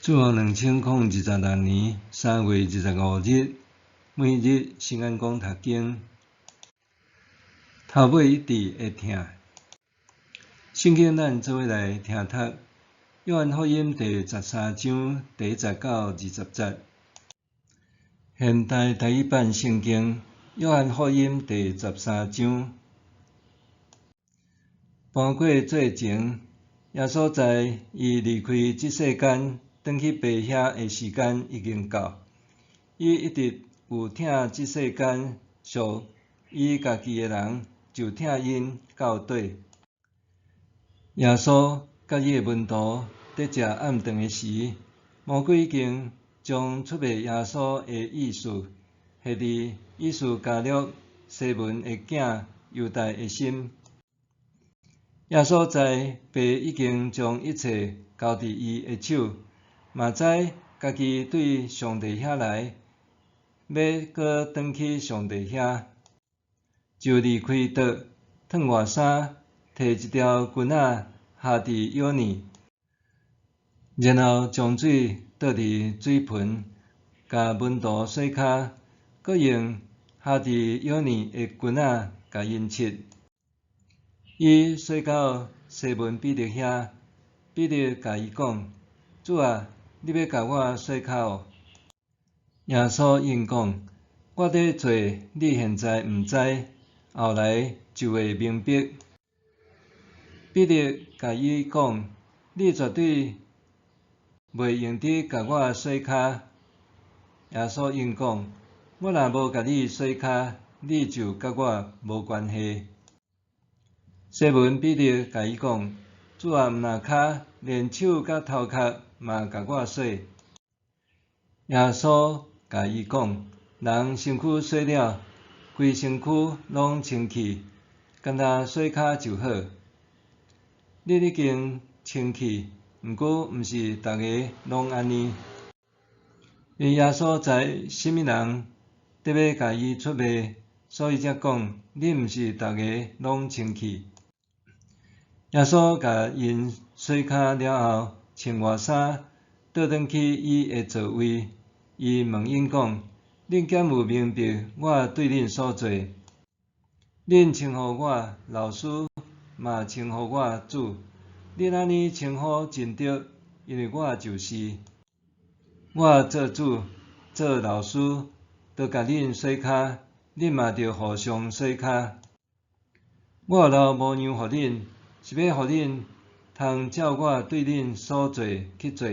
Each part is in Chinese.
自2026年3月25日，每日圣安宫读经，头尾一直会听。圣经咱做伙来听读。约翰福音第13章第1节到20节。现代台语版圣经，约翰福音第13章。搬过节前，耶稣知伊离开即世间，转去爸遐的时间已经到。伊一直有听即世间属伊家己的人，就听因到底。耶稣甲伊的门徒伫食暗顿的时，魔鬼已经将出卖耶稣的意思下伫意思加入西门的囝犹大的心。耶稣知爸已经将一切交伫伊的手，嘛知家己对上帝遐来，要搁转去上帝遐，就离开桌，脱外衫，摕一条棍仔下伫腰里，然后将水倒伫水盆，甲门徒洗骹，搁用下伫腰里的棍仔甲因拭。伊洗到西门彼得遐，彼得甲伊讲：“主啊，你要甲我洗骹哦？”耶稣应讲：“我伫做，你现在毋知，后来就会明白。”彼得甲伊讲：“你绝对袂用得甲我洗骹。”耶稣应讲：“我若无甲你洗骹，你就甲我无关系。”西门彼得甲伊讲：“主啊，毋若骹，连手甲头壳嘛甲我洗。”耶稣甲伊讲：“人身躯洗了，规身躯拢清气，干焦洗骹就好。你已经清气，毋过毋是逐个拢安尼。”因耶稣知什么人得要甲伊出卖，所以才讲：“你毋是逐个拢清气。”耶稣甲因洗骹了后，穿外衫，倒转去伊的座位。伊问因讲：“恁敢有明白我对恁所做？恁称呼我老师，嘛称呼我主。恁安尼称呼真对，因为我就是。我做主，做老师，着甲恁洗骹，恁嘛着互相洗骹。我留模样互恁，是要互恁通照我对恁所做去做。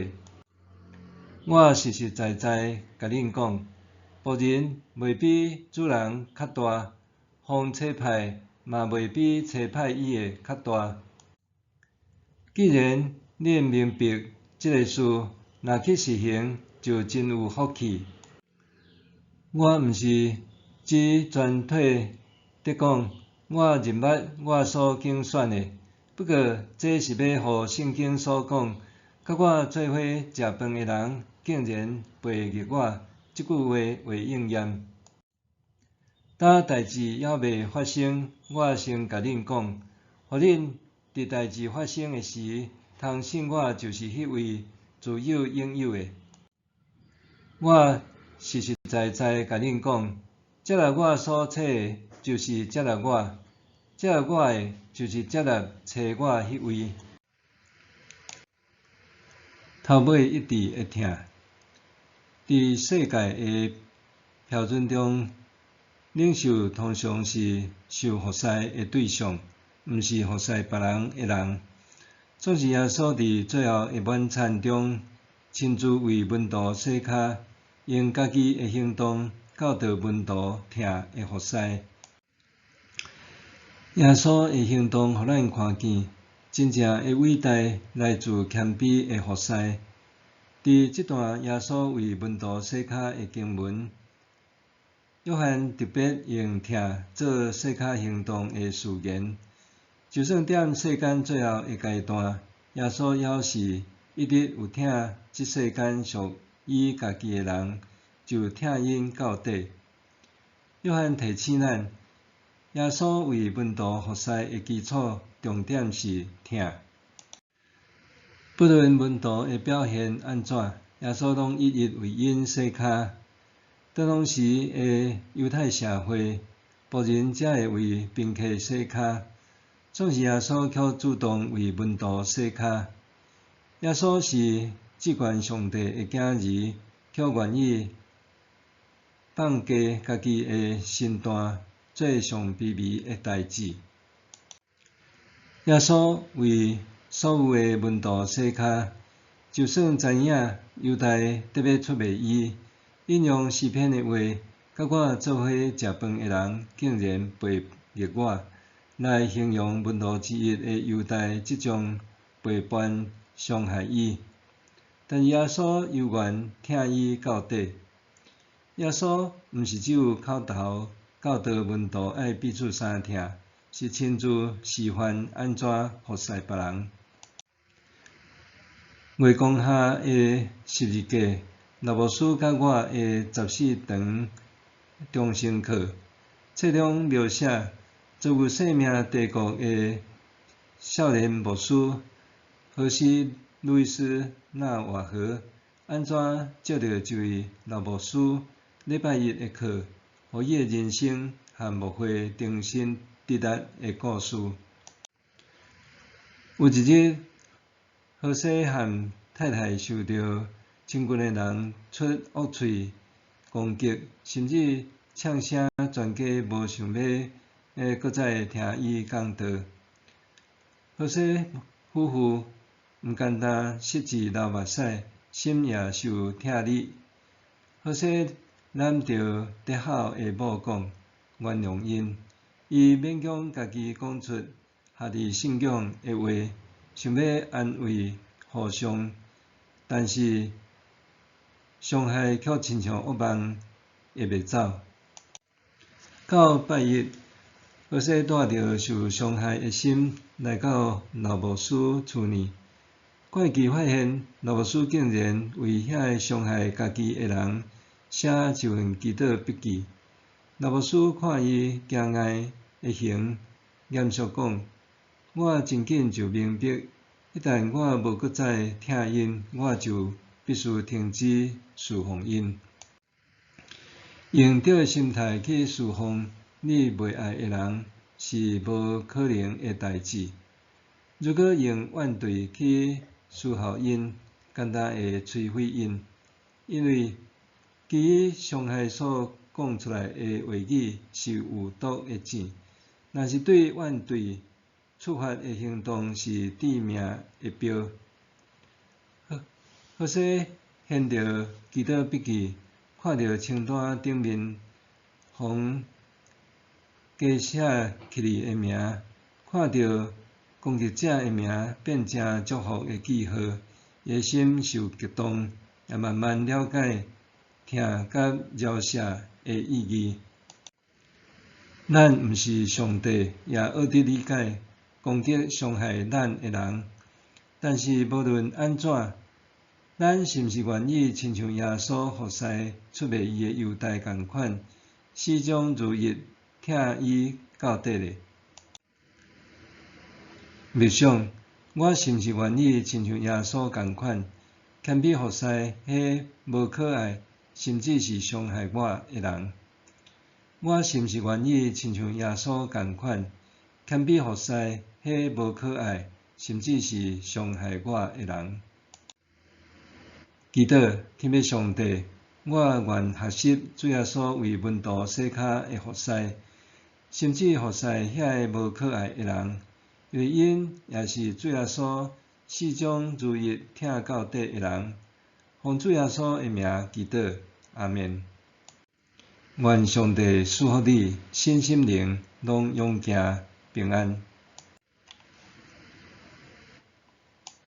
我实实在在甲恁讲，仆人袂比主人较大，风吹歹嘛袂比吹歹伊的较大。既然恁明白即个事，若去实行，就真有福气。我毋是只全体得讲，我认捌我所竞选的，不过这是要互圣经所讲，甲我做伙食饭的人，竟然背逆我，即句话为应验。当代志还未发生，我先甲恁讲，互恁伫代志发生的时，通信我就是迄位自有永有的。我实实在在甲恁讲，接纳我所册的，就是接纳我；接纳我的，就是接纳找我迄位。头尾一直会听。伫世界的标准中，领袖通常是受服侍的对象，毋是服侍别人的人。总是耶稣伫最后的晚餐中，亲自为门徒洗骹，用家己的行动教导门徒听的服侍。耶稣的行动，互咱看见真正的伟大来自谦卑的服侍。伫这段耶稣为门徒洗骹的经文，约翰特别用听做洗骹行动的事言。就算踮世间最后的阶段，耶稣还是一直有听即世间属伊家己的人，就听因到底。约翰提醒咱，耶稣为门徒服侍的基础重点是听。不论门徒的表现安怎，耶稣拢一一为因洗骹。当当时的犹太社会，仆人才会为宾客洗骹，总是耶稣却主动为门徒洗骹。耶稣是至高上帝的囝儿，却愿意放下家己的身段，做上卑微的代志。耶稣为所有的门徒洗骹，就算知影犹太特别出卖伊，引用诗篇的话，甲我做伙食饭的人竟然背逆我，来形容门徒之一的犹太即种背叛伤害伊。但耶稣犹原疼伊到底。耶稣毋是只有口头教导门徒爱彼此相疼，是亲自示范安怎服侍别人。月光下的十字架，老牧师甲我的14堂终身课，册中描写作有生命帝国的少年牧师荷西路易斯纳瓦荷，安怎接到这位老牧师礼拜日的课，互伊的人生和牧会重新直达的故事。有一日，荷西和太太受到清群的人出恶喙攻击，甚至呛声全家无想要搁再听伊讲道。荷西夫妇毋简单失志流目屎，心也受疼哩。荷西揽着得好的某讲，原谅因，伊勉强家己讲出下伫信仰的话，想要安慰互相，但是伤害却亲像恶梦会袂走。到拜一，荷西带着受伤害的心来到老牧师厝呢，怪奇发现老牧师竟然为遐个伤害家己的人写一份祈祷笔记。老牧师看伊惊讶的形，严肃讲：“我真紧就明白，一旦我无搁再疼因，我就必须停止侍奉因。用对的心态去侍奉你袂爱的人，是无可能的代志。如果用怨怼去思考因，简单会摧毁因，因为其伤害所讲出来的话语是有毒的箭。若是对怨怼触发的行动是致命的标。荷西掀着祈祷笔记，看到清单顶面红加写起嚟的名，看到攻击者的名变成祝福的记号，伊的心受激动，也慢慢了解疼甲饶恕的意义。咱毋是上帝，也学得理解攻击伤害咱的人，但是无论安怎，咱是毋是愿意亲像耶稣服侍出卖伊的犹太共款，始终如一疼伊到底呢？默想，我是毋是愿意亲像耶稣共款，谦卑服侍迄无可爱，甚至是伤害我的人？我是毋是愿意亲像耶稣共款，谦卑服侍迄无可爱，甚至是伤害我的人？祈祷，天父上帝，我愿学习主耶稣为门徒洗骹的服侍，甚至服侍遐个无可爱的人，因为因也是主耶稣始终如一疼到底的人。奉主耶稣的名祈祷，阿们。愿上帝赐福你身心灵拢永行平安。